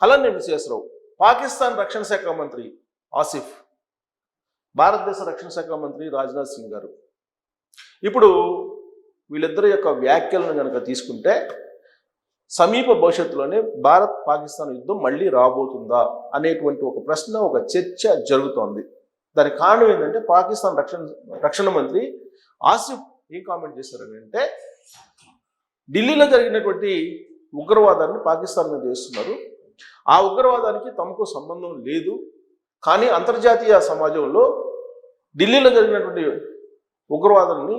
అలానే విశ్వేశ్వరరావు, పాకిస్తాన్ రక్షణ శాఖ మంత్రి ఆసిఫ్, భారతదేశ రక్షణ శాఖ మంత్రి రాజ్నాథ్ సింగ్ గారు. ఇప్పుడు వీళ్ళిద్దరి యొక్క వ్యాఖ్యలను కనుక తీసుకుంటే సమీప భవిష్యత్తులోనే భారత్ పాకిస్తాన్ యుద్ధం మళ్ళీ రాబోతుందా అనేటువంటి ఒక ప్రశ్న, ఒక చర్చ జరుగుతోంది. దానికి కారణం ఏంటంటే పాకిస్తాన్ రక్షణ మంత్రి ఆసిఫ్ ఏం కామెంట్ చేశారని అంటే, ఢిల్లీలో జరిగినటువంటి ఉగ్రవాదాన్ని పాకిస్తాన్ మీద చేస్తున్నారు, ఆ ఉగ్రవాదానికి తమకు సంబంధం లేదు, కానీ అంతర్జాతీయ సమాజంలో ఢిల్లీలో జరిగినటువంటి ఉగ్రవాదాన్ని,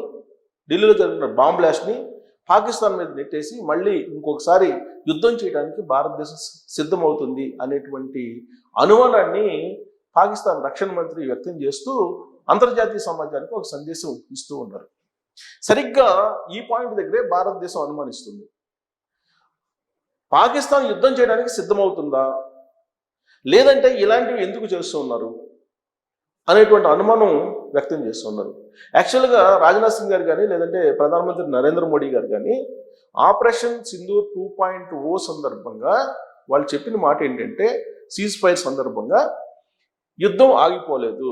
ఢిల్లీలో జరిగిన బాంబ్ బ్లాస్ట్ని పాకిస్తాన్ మీద నెట్టేసి మళ్ళీ ఇంకొకసారి యుద్ధం చేయడానికి భారతదేశం సిద్ధమవుతుంది అనేటువంటి అనుమానాన్ని పాకిస్తాన్ రక్షణ మంత్రి వ్యక్తం చేస్తూ అంతర్జాతీయ సమాజానికి ఒక సందేశం ఇస్తూ ఉన్నారు. సరిగ్గా ఈ పాయింట్ దగ్గరే భారతదేశం అనుమానిస్తుంది. పాకిస్తాన్ యుద్ధం చేయడానికి సిద్ధమవుతుందా, లేదంటే ఇలాంటివి ఎందుకు చేస్తూ ఉన్నారు అనేటువంటి అనుమానం వ్యక్తం చేస్తున్నారు. యాక్చువల్గా రాజ్నాథ్ సింగ్ గారు కానీ, లేదంటే ప్రధానమంత్రి నరేంద్ర మోడీ గారు కానీ ఆపరేషన్ సింధూర్ 2.0 సందర్భంగా వాళ్ళు చెప్పిన మాట ఏంటంటే, సీజ్ ఫైర్ సందర్భంగా యుద్ధం ఆగిపోలేదు,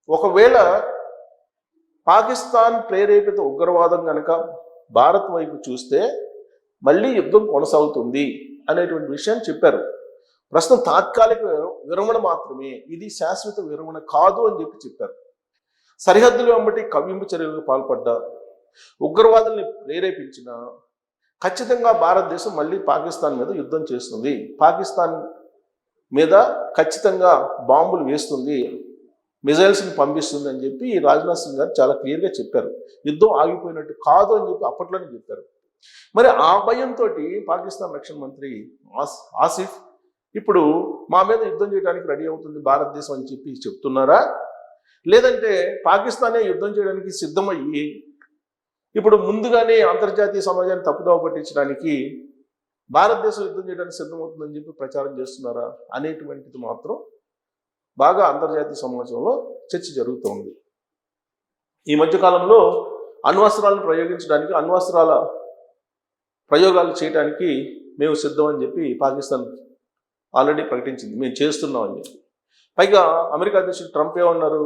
ఒకవేళ పాకిస్తాన్ ప్రేరేపిత ఉగ్రవాదం కనుక భారత్ వైపు చూస్తే మళ్ళీ యుద్ధం కొనసాగుతుంది అనేటువంటి విషయాన్ని చెప్పారు. ప్రస్తుతం తాత్కాలిక విరమణ మాత్రమే, ఇది శాశ్వత విరమణ కాదు అని చెప్పారు. సరిహద్దులు వెంబటి కవ్వింపు చర్యలకు పాల్పడ్డా, ఉగ్రవాదుల్ని ప్రేరేపించిన ఖచ్చితంగా భారతదేశం మళ్ళీ పాకిస్తాన్ మీద యుద్ధం చేస్తుంది, పాకిస్తాన్ మీద ఖచ్చితంగా బాంబులు వేస్తుంది, మిజైల్స్ని పంపిస్తుంది అని చెప్పి రాజ్నాథ్ సింగ్ గారు చాలా క్లియర్గా చెప్పారు. యుద్ధం ఆగిపోయినట్టు కాదు అని చెప్పి అప్పట్లోనే చెప్పారు. మరి ఆ భయంతో పాకిస్తాన్ రక్షణ మంత్రి ఆసిఫ్ ఇప్పుడు మా మీద యుద్ధం చేయడానికి రెడీ అవుతుంది భారతదేశం అని చెప్పి చెప్తున్నారా, లేదంటే పాకిస్తానే యుద్ధం చేయడానికి సిద్ధమయ్యి ఇప్పుడు ముందుగానే అంతర్జాతీయ సమాజాన్ని తప్పుదోవ పట్టించడానికి భారతదేశం యుద్ధం చేయడానికి సిద్ధమవుతుందని చెప్పి ప్రచారం చేస్తున్నారా అనేటువంటిది మాత్రం బాగా అంతర్జాతీయ సమాజంలో చర్చ జరుగుతోంది. ఈ మధ్యకాలంలో అణ్వస్త్రాలను ప్రయోగించడానికి, అణ్వస్త్రాల ప్రయోగాలు చేయడానికి మేము సిద్ధం అని చెప్పి పాకిస్తాన్ ఆల్రెడీ ప్రకటించింది, మేము చేస్తున్నాం అని చెప్పి. పైగా అమెరికా అధ్యక్షుడు ట్రంప్ ఏమన్నారు,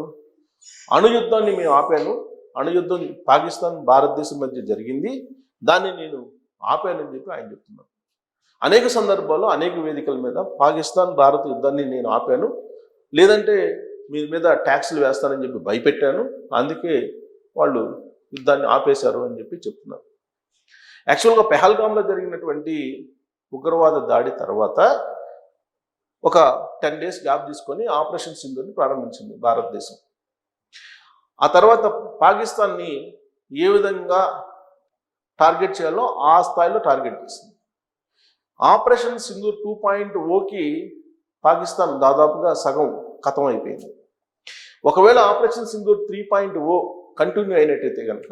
అణుయుద్ధాన్ని మేము ఆపాను, అణుయుద్ధం పాకిస్తాన్ భారతదేశం మధ్య జరిగింది, దాన్ని నేను ఆపానని చెప్పి ఆయన చెప్తున్నారు. అనేక సందర్భాల్లో అనేక వేదికల మీద పాకిస్తాన్ భారత్ యుద్ధాన్ని నేను ఆపాను, లేదంటే మీ మీద ట్యాక్సులు వేస్తానని చెప్పి భయపెట్టాను, అందుకే వాళ్ళు యుద్ధాన్ని ఆపేశారు అని చెప్పి చెప్తున్నారు. యాక్చువల్గా పెహల్గాంలో జరిగినటువంటి ఉగ్రవాద దాడి తర్వాత ఒక 10 days గ్యాప్ తీసుకొని ఆపరేషన్ సింధూర్ని ప్రారంభించింది భారతదేశం. ఆ తర్వాత పాకిస్తాన్ని ఏ విధంగా టార్గెట్ చేయాలో ఆ స్థాయిలో టార్గెట్ చేసింది. ఆపరేషన్ సింధూర్ 2.0కి పాకిస్తాన్ దాదాపుగా సగం ఖతం అయిపోయింది. ఒకవేళ ఆపరేషన్ సింధూర్ 3.0 కంటిన్యూ అయినట్టయితే కనుక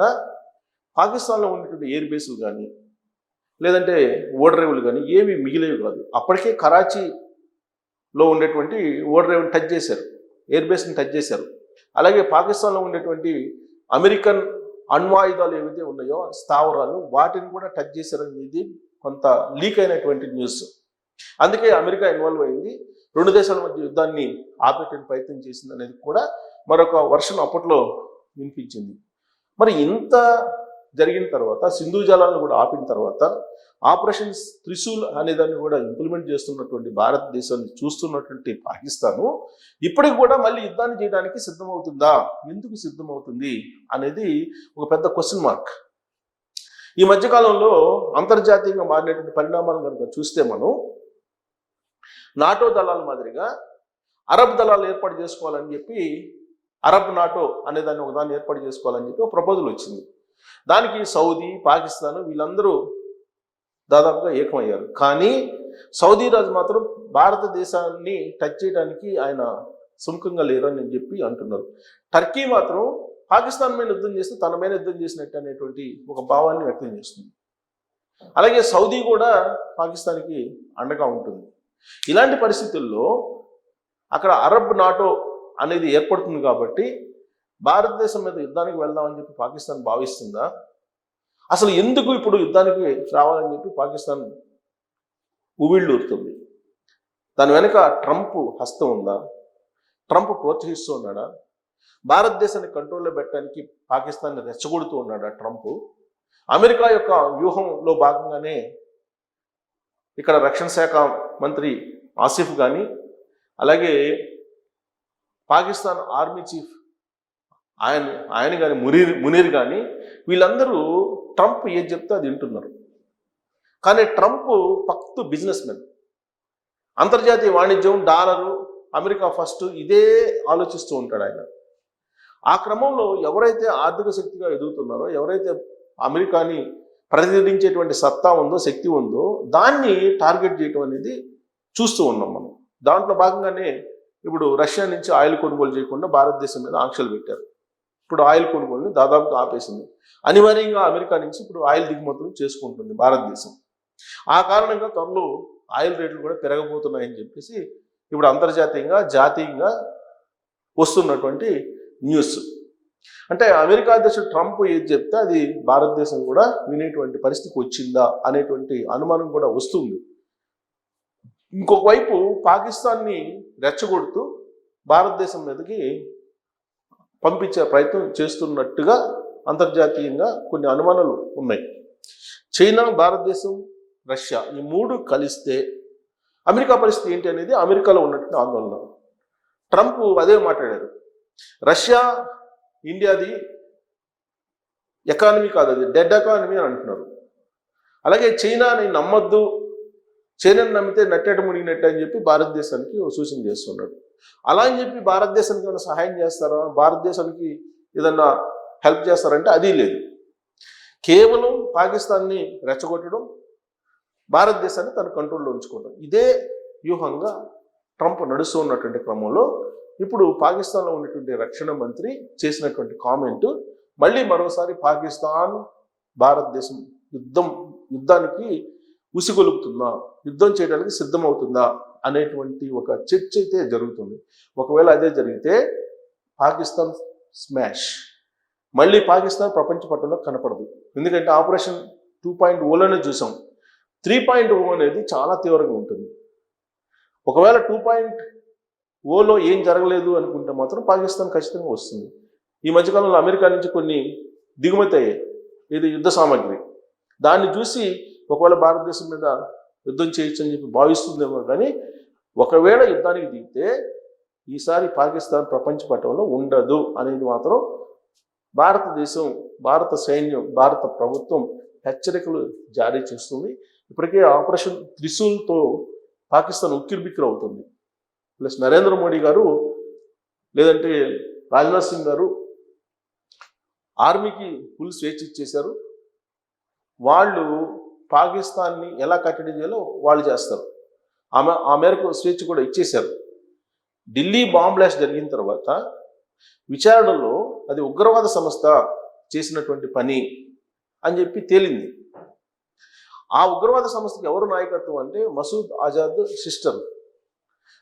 పాకిస్తాన్లో ఉన్నటువంటి ఎయిర్ బేసులు కానీ, లేదంటే ఓడరేవులు కానీ ఏవి మిగిలేవి కాదు. అప్పటికే కరాచీలో ఉండేటువంటి ఓడరేవుని టచ్ చేశారు, ఎయిర్ బేస్ని టచ్ చేశారు. అలాగే పాకిస్తాన్లో ఉండేటువంటి అమెరికన్ అణ్వాయుధాలు ఏవైతే ఉన్నాయో స్థావరాలు, వాటిని కూడా టచ్ చేశారనేది కొంత లీక్ అయినటువంటి న్యూస్. అందుకే అమెరికా ఇన్వాల్వ్ అయింది, 2 దేశాల మధ్య యుద్ధాన్ని ఆపేటువంటి ప్రయత్నం చేసింది అనేది కూడా మరొక వర్షన్ అప్పట్లో వినిపించింది. మరి ఇంత జరిగిన తర్వాత, సింధు జలాలను కూడా ఆపిన తర్వాత, ఆపరేషన్ త్రిశూల్ అనేదాన్ని కూడా ఇంప్లిమెంట్ చేస్తున్నటువంటి భారతదేశాన్ని చూస్తున్నటువంటి పాకిస్తాను ఇప్పటికి కూడా మళ్ళీ యుద్ధాన్ని చేయడానికి సిద్ధమవుతుందా, ఎందుకు సిద్ధమవుతుంది అనేది ఒక పెద్ద క్వశ్చన్ మార్క్. ఈ మధ్యకాలంలో అంతర్జాతీయంగా మారినటువంటి పరిణామాలు కనుక చూస్తే మనం నాటో దళాల మాదిరిగా అరబ్ దళాలు ఏర్పాటు చేసుకోవాలని చెప్పి, అరబ్ నాటో అనేదాన్ని ఒకదాన్ని ఏర్పాటు చేసుకోవాలని చెప్పి ఒక ప్రపోజల్ వచ్చింది. దానికి సౌదీ, పాకిస్తాన్ వీళ్ళందరూ దాదాపుగా ఏకమయ్యారు. కానీ సౌదీ రాజు మాత్రం భారతదేశాన్ని టచ్ చేయడానికి ఆయన సుముఖంగా లేరని చెప్పి అంటున్నారు. టర్కీ మాత్రం పాకిస్తాన్ మీద యుద్ధం చేస్తే తన మీద యుద్ధం చేసినట్టు అనేటువంటి ఒక భావాన్ని వ్యక్తం చేస్తుంది. అలాగే సౌదీ కూడా పాకిస్తాన్కి అండగా ఉంటుంది. ఇలాంటి పరిస్థితుల్లో అక్కడ అరబ్ నాటో అనేది ఏర్పడుతుంది కాబట్టి భారతదేశం మీద యుద్ధానికి వెళ్దామని చెప్పి పాకిస్తాన్ భావిస్తుందా, అసలు ఎందుకు ఇప్పుడు యుద్ధానికి రావాలని చెప్పి పాకిస్తాన్ ఉవ్విళ్ళూరుతుంది. దాని వెనుక ట్రంప్ హస్తం ఉందా? ట్రంప్ ప్రోత్సహిస్తూ ఉన్నాడా? భారతదేశాన్ని కంట్రోల్లో పెట్టడానికి పాకిస్తాన్ని రెచ్చగొడుతూ ఉన్నాడా ట్రంప్? అమెరికా యొక్క వ్యూహంలో భాగంగానే ఇక్కడ రక్షణ శాఖ మంత్రి ఆసిఫ్ కానీ, అలాగే పాకిస్తాన్ ఆర్మీ చీఫ్ ఆయన కానీ మునీర్ కానీ, వీళ్ళందరూ ట్రంప్ ఏది చెప్తే అది వింటున్నారు. కానీ ట్రంప్ పక్తు బిజినెస్ మెన్. అంతర్జాతీయ వాణిజ్యం, డాలరు, అమెరికా ఫస్ట్, ఇదే ఆలోచిస్తూ ఉంటాడు ఆయన. ఆ క్రమంలో ఎవరైతే ఆర్థిక శక్తిగా ఎదుగుతున్నారో, ఎవరైతే అమెరికాని ప్రతిఘటించేటువంటి సత్తా ఉందో, శక్తి ఉందో, దాన్ని టార్గెట్ చేయటం అనేది చూస్తూ ఉన్నాం మనం. దాంట్లో భాగంగానే ఇప్పుడు రష్యా నుంచి ఆయిల్ కొనుగోలు చేయకుండా భారతదేశం మీద ఆంక్షలు పెట్టారు. ఇప్పుడు ఆయిల్ కొనుగోలుని దాదాపుగా ఆపేసింది. అనివార్యంగా అమెరికా నుంచి ఇప్పుడు ఆయిల్ దిగుమతులు చేసుకుంటుంది భారతదేశం. ఆ కారణంగా త్వరలో ఆయిల్ రేట్లు కూడా పెరగబోతున్నాయని చెప్పేసి ఇప్పుడు అంతర్జాతీయంగా, జాతీయంగా వస్తున్నటువంటి న్యూస్. అంటే అమెరికా అధ్యక్షుడు ట్రంప్ ఏది చెప్తే అది భారతదేశం కూడా వినేటువంటి పరిస్థితికి వచ్చిందా అనేటువంటి అనుమానం కూడా వస్తుంది. ఇంకొక వైపు పాకిస్తాన్ని రెచ్చగొడుతూ భారతదేశం మీదకి పంపించే ప్రయత్నం చేస్తున్నట్టుగా అంతర్జాతీయంగా కొన్ని అనుమానాలు ఉన్నాయి. చైనా, భారతదేశం, రష్యా ఈ మూడు కలిస్తే అమెరికా పరిస్థితి ఏంటి అనేది అమెరికాలో ఉన్నటువంటి ఆందోళన. ట్రంప్ అదే మాట్లాడారు. రష్యా ఇండియాది ఎకానమీ కాదు, అది డెడ్ ఎకానమీ అని అంటున్నారు. అలాగే చైనాని నమ్మొద్దు, చైనాని నమ్మితే నట్టేట మునిగినట్టు అని చెప్పి భారతదేశానికి సూచన చేస్తున్నాడు. అలా అని చెప్పి భారతదేశానికి ఏమైనా సహాయం చేస్తారా, భారతదేశానికి ఏదన్నా హెల్ప్ చేస్తారంటే అది లేదు. కేవలం పాకిస్తాన్ని రెచ్చగొట్టడం, భారతదేశాన్ని తన కంట్రోల్లో ఉంచుకోవడం, ఇదే వ్యూహంగా ట్రంప్ నడుస్తూ ఉన్నటువంటి క్రమంలో ఇప్పుడు పాకిస్తాన్లో ఉన్నటువంటి రక్షణ మంత్రి చేసినటువంటి కామెంటు మళ్ళీ మరోసారి పాకిస్తాన్ భారతదేశం యుద్ధానికి ఉసిగొలుపుతుందా, యుద్ధం చేయడానికి సిద్ధమవుతుందా అనేటువంటి ఒక చర్చ అయితే జరుగుతుంది. ఒకవేళ అదే జరిగితే పాకిస్తాన్ స్మాష్. మళ్ళీ పాకిస్తాన్ ప్రపంచ పట్టణంలో కనపడదు. ఎందుకంటే ఆపరేషన్ 2.0లోనే చూసాం. 3.0 అనేది చాలా తీవ్రంగా ఉంటుంది. ఒకవేళ 2.0లో ఏం జరగలేదు అనుకుంటే మాత్రం పాకిస్తాన్ ఖచ్చితంగా వస్తుంది. ఈ మధ్యకాలంలో అమెరికా నుంచి కొన్ని దిగుమతి అయ్యాయి, ఇది యుద్ధ సామాగ్రి. దాన్ని చూసి ఒకవేళ భారతదేశం మీద యుద్ధం చేయొచ్చు అని చెప్పి భావిస్తుందేమో. కానీ ఒకవేళ యుద్ధానికి దిగితే ఈసారి పాకిస్తాన్ ప్రపంచ పటంలో ఉండదు అనేది మాత్రం భారతదేశం, భారత సైన్యం, భారత ప్రభుత్వం హెచ్చరికలు జారీ చేస్తుంది. ఇప్పటికే ఆపరేషన్ త్రిశూల్తో పాకిస్తాన్ ఉక్కిరిబిక్కిరి అవుతుంది. ప్లస్ నరేంద్ర మోడీ గారు లేదంటే రాజ్నాథ్ సింగ్ గారు ఆర్మీకి ఫుల్ స్వేచ్ఛ ఇచ్చేశారు. వాళ్ళు పాకిస్తాన్ని ఎలా కట్టడి చేయాలో వాళ్ళు చేస్తారు. ఆ మేరకు స్వేచ్ఛ కూడా ఇచ్చేశారు. ఢిల్లీ బాంబ్ బ్లాస్ట్ జరిగిన తర్వాత విచారణలో అది ఉగ్రవాద సంస్థ చేసినటువంటి పని అని చెప్పి తేలింది. ఆ ఉగ్రవాద సంస్థకి ఎవరు నాయకత్వం అంటే మసూద్ ఆజాద్ సిస్టర్.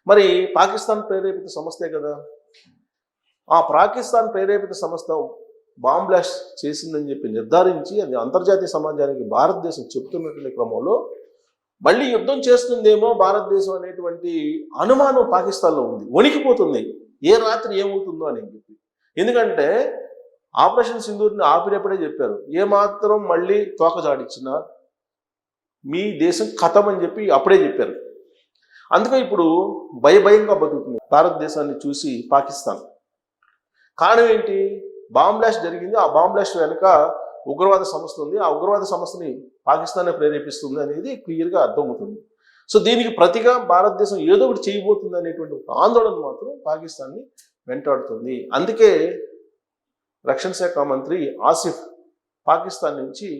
మరి పాకిస్తాన్ ప్రేరేపిత సంస్థే కదా. ఆ పాకిస్తాన్ ప్రేరేపిత సంస్థ బాంబ్ బ్లాస్ట్ చేసిందని చెప్పి నిర్ధారించి అది అంతర్జాతీయ సమాజానికి భారతదేశం చెప్తున్నటువంటి క్రమంలో మళ్ళీ యుద్ధం చేస్తుందేమో భారతదేశం అనేటువంటి అనుమానం పాకిస్తాన్లో ఉంది. వణికిపోతుంది ఏ రాత్రి ఏమవుతుందో అని చెప్పి. ఎందుకంటే ఆపరేషన్ సింధూర్ని ఆపినప్పుడే చెప్పారు, ఏమాత్రం మళ్ళీ తోకజాడిచ్చినా మీ దేశం ఖతం అని చెప్పి అప్పుడే చెప్పారు. అందుకే ఇప్పుడు భయంగా బతుకుతుంది భారతదేశాన్ని చూసి పాకిస్తాన్. కారణం ఏంటి? బాంబ్ బ్లాస్ట్ జరిగింది. ఆ బాంబ్ బ్లాస్ట్ వెనుక ఉగ్రవాద సంస్థ ఉంది. ఆ ఉగ్రవాద సంస్థని పాకిస్తానే ప్రేరేపిస్తుంది అనేది క్లియర్గా అర్థమవుతుంది. సో దీనికి ప్రతిగా భారతదేశం ఏదో ఒకటి చేయబోతుంది అనేటువంటి ఒక ఆందోళన మాత్రం పాకిస్తాన్ని వెంటాడుతుంది. అందుకే రక్షణ శాఖ మంత్రి ఆసిఫ్ పాకిస్తాన్ నుంచి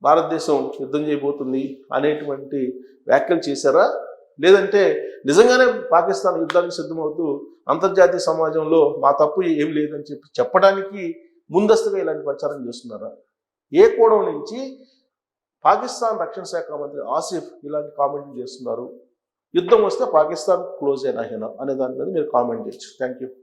భారతదేశం యుద్ధం చేయబోతుంది అనేటువంటి వ్యాఖ్యలు చేశారా, లేదంటే నిజంగానే పాకిస్తాన్ యుద్ధానికి సిద్ధమవుతూ అంతర్జాతీయ సమాజంలో మా తప్పు ఏం లేదని చెప్పడానికి ముందస్తుగా ఇలాంటి ప్రచారం చేస్తున్నారా? ఏ కోణం నుంచి పాకిస్తాన్ రక్షణ శాఖ మంత్రి ఆసిఫ్ ఇలాంటి కామెంట్లు చేస్తున్నారు? యుద్ధం వస్తే పాకిస్తాన్ క్లోజ్ అయినా అనే దాని మీద మీరు కామెంట్ చేయొచ్చు. Thank you.